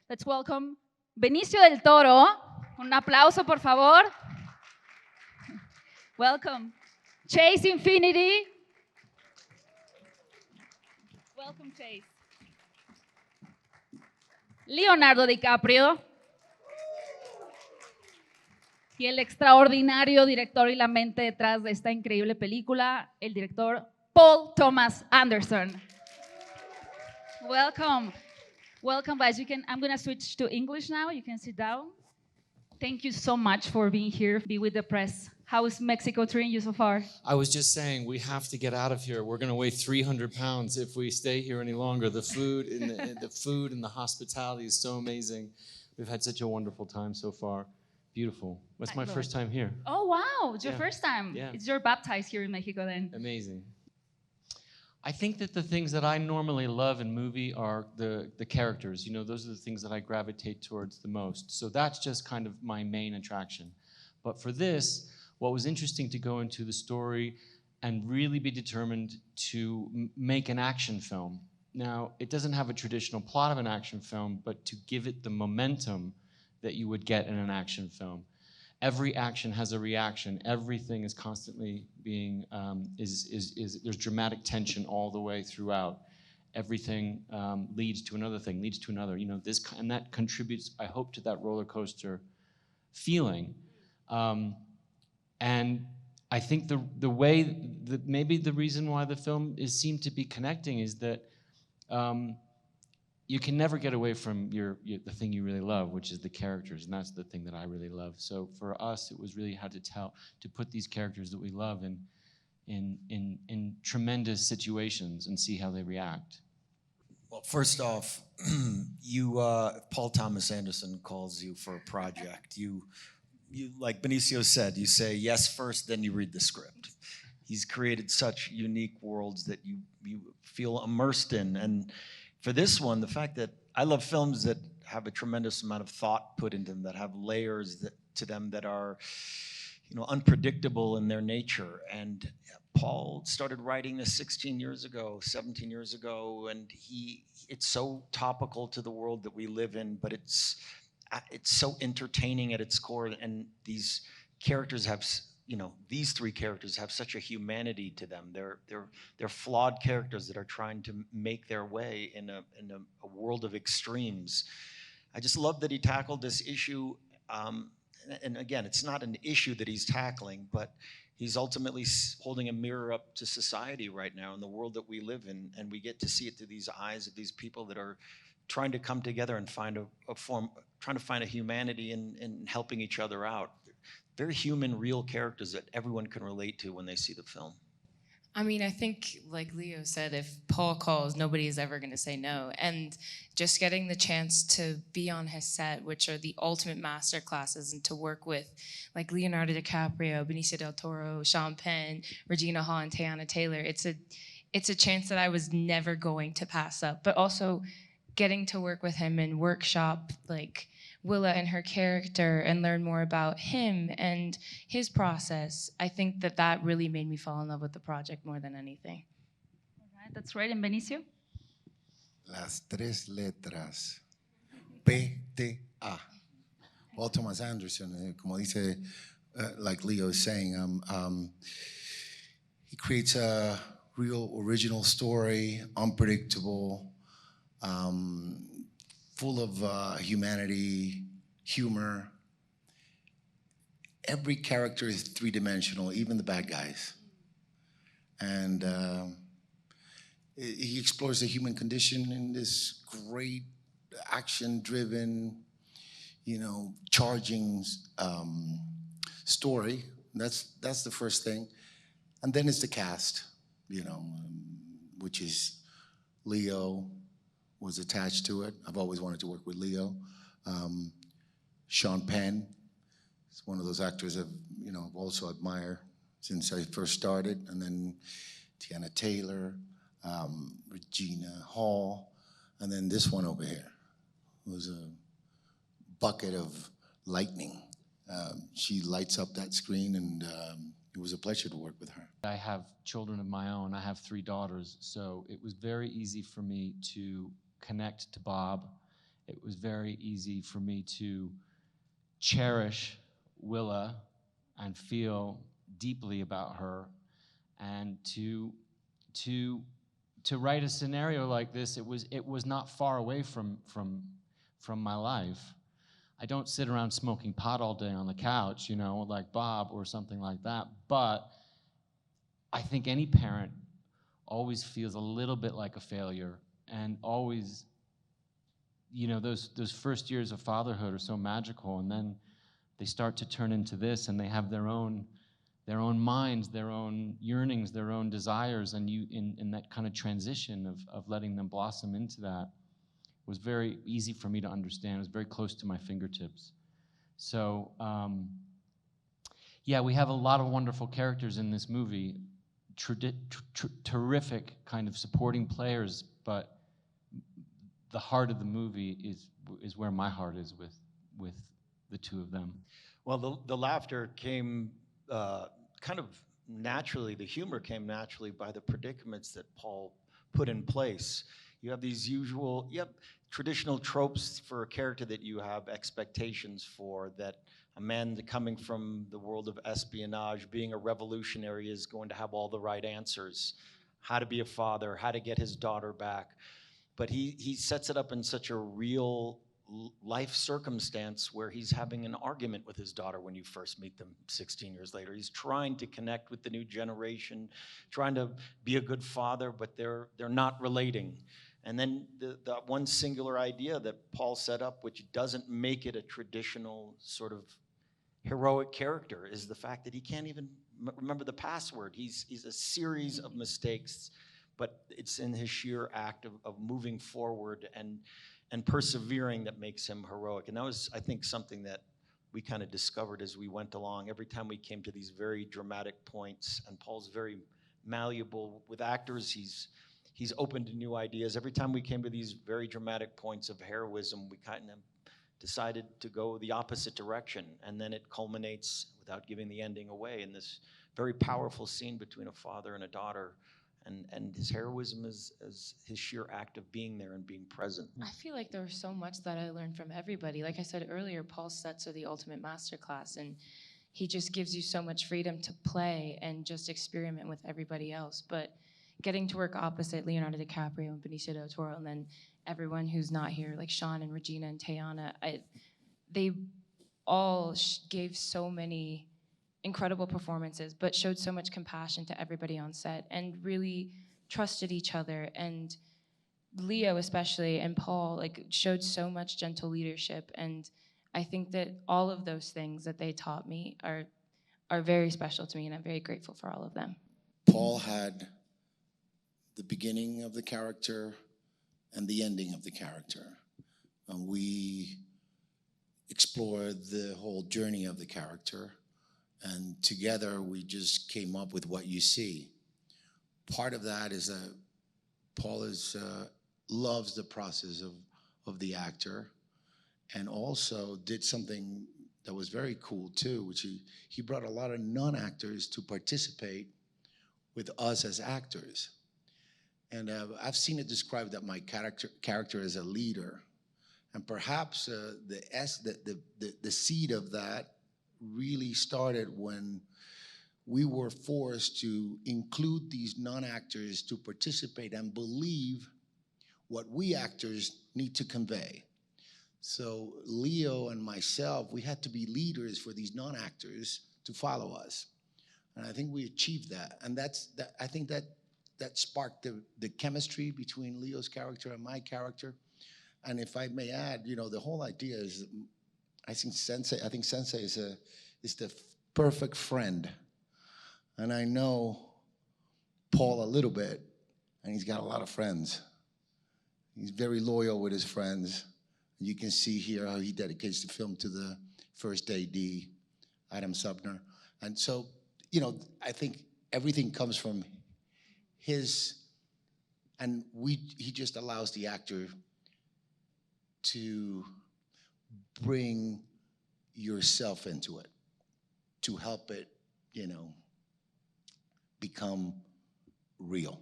Let's welcome Benicio del Toro. Un aplauso, por favor. Welcome. Chase Infinity. Welcome, Chase. Leonardo DiCaprio. Y el extraordinario director y la mente detrás de esta increíble película, el director Paul Thomas Anderson. Welcome. Welcome, guys. I'm going to switch to English now. You can sit down. Thank you so much for being here, be with the press. How is Mexico treating you so far? I was just saying, we have to get out of here. We're going to weigh 300 pounds if we stay here any longer. The food and the hospitality is so amazing. We've had such a wonderful time so far. Beautiful. That's my first time here. Oh, wow. It's your first time. Yeah. It's your baptized here in Mexico then. Amazing. I think that the things that I normally love in movie are the characters. You know, those are the things that I gravitate towards the most. So that's just kind of my main attraction. But for this, what was interesting to go into the story and really be determined to make an action film. Now, it doesn't have a traditional plot of an action film, but to give it the momentum that you would get in an action film. Every action has a reaction. Everything is constantly being, there's dramatic tension all the way throughout. Everything leads to another thing, leads to another. You know, and that contributes, I hope, to that roller coaster feeling. And I think the way that maybe the reason why the film seemed to be connecting is that you can never get away from the thing you really love, which is the characters, and that's the thing that I really love. So for us, it was really hard to put these characters that we love in tremendous situations and see how they react. Well, first off, Paul Thomas Anderson calls you for a project. You, like Benicio said, you say yes first, then you read the script. He's created such unique worlds that you feel immersed in, and for this one, the fact that I love films that have a tremendous amount of thought put into them, that have layers to them that are, you know, unpredictable in their nature. And Paul started writing this 16 years ago, 17 years ago, and it's so topical to the world that we live in, but it's so entertaining at its core. And these characters have, you know, these three characters have such a humanity to them. They're flawed characters that are trying to make their way in a world of extremes. I just love that he tackled this issue. And again, it's not an issue that he's tackling, but he's ultimately holding a mirror up to society right now in the world that we live in, and we get to see it through these eyes of these people that are trying to come together and find a form, trying to find a humanity in helping each other out. Very human, real characters that everyone can relate to when they see the film. I mean, I think, like Leo said, if Paul calls, nobody is ever going to say no. And just getting the chance to be on his set, which are the ultimate master classes, and to work with, like, Leonardo DiCaprio, Benicio del Toro, Sean Penn, Regina Hall, and Teyana Taylor, it's a chance that I was never going to pass up. But also getting to work with him and workshop, like, Willa and her character and learn more about him and his process. I think that really made me fall in love with the project more than anything. All right, that's right. And Benicio? Las tres letras. PTA. Paul Thomas Anderson, como dice, like Leo is saying, he creates a real original story, unpredictable, full of humanity, humor. Every character is three-dimensional, even the bad guys. And he explores the human condition in this great action-driven, you know, charging story. That's the first thing. And then it's the cast, you know, which is Leo was attached to it. I've always wanted to work with Leo. Sean Penn is one of those actors I've also admired since I first started. And then Teyana Taylor, Regina Hall, and then this one over here was a bucket of lightning. She lights up that screen, and it was a pleasure to work with her. I have children of my own. I have 3 daughters, so it was very easy for me to connect to Bob it was very easy for me to cherish Willa and feel deeply about her, and to write a scenario like this. It was not far away from my life. I don't sit around smoking pot all day on the couch, you know, like Bob or something like that. But I think any parent always feels a little bit like a failure, and always, you know, those first years of fatherhood are so magical, and then they start to turn into this, and they have their own minds, their own yearnings, their own desires, and you in that kind of transition of letting them blossom into that was very easy for me to understand. It was very close to my fingertips. So yeah, we have a lot of wonderful characters in this movie, terrific kind of supporting players, but the heart of the movie is where my heart is with the two of them. Well, the laughter came kind of naturally, the humor came naturally by the predicaments that Paul put in place. You have these traditional tropes for a character that you have expectations for, that a man coming from the world of espionage, being a revolutionary, is going to have all the right answers. How to be a father, how to get his daughter back. But he sets it up in such a real life circumstance where he's having an argument with his daughter when you first meet them 16 years later. He's trying to connect with the new generation, trying to be a good father, but they're not relating. And then the one singular idea that Paul set up, which doesn't make it a traditional sort of heroic character, is the fact that he can't even remember the password. He's a series of mistakes, but it's in his sheer act of moving forward and persevering that makes him heroic. And that was, I think, something that we kind of discovered as we went along. Every time we came to these very dramatic points, and Paul's very malleable with actors, he's open to new ideas. Every time we came to these very dramatic points of heroism, we kind of decided to go the opposite direction. And then it culminates, without giving the ending away, in this very powerful scene between a father and a daughter. And his heroism is his sheer act of being there and being present. I feel like there was so much that I learned from everybody. Like I said earlier, Paul's sets are the ultimate masterclass, and he just gives you so much freedom to play and just experiment with everybody else. But getting to work opposite Leonardo DiCaprio and Benicio del Toro, and then everyone who's not here, like Sean and Regina and Tayana, they all gave so many incredible performances, but showed so much compassion to everybody on set and really trusted each other. And Leo especially, and Paul, like, showed so much gentle leadership. And I think that all of those things that they taught me are very special to me, and I'm very grateful for all of them. Paul had the beginning of the character and the ending of the character. And we explored the whole journey of the character. And together we just came up with what you see. Part of that is that Paul loves the process of the actor, and also did something that was very cool too, which he brought a lot of non-actors to participate with us as actors. And I've seen it described that my character is a leader, and perhaps the seed of that really started when we were forced to include these non-actors to participate and believe what we actors need to convey. So Leo and myself, we had to be leaders for these non-actors to follow us. And I think we achieved that. And I think that sparked the chemistry between Leo's character and my character. And if I may add, you know, the whole idea is, I think Sensei is the perfect friend. And I know Paul a little bit, and he's got a lot of friends. He's very loyal with his friends. You can see here how he dedicates the film to the first AD, Adam Subner. And so, you know, I think everything comes from his, and he just allows the actor to bring yourself into it, to help it, you know, become real.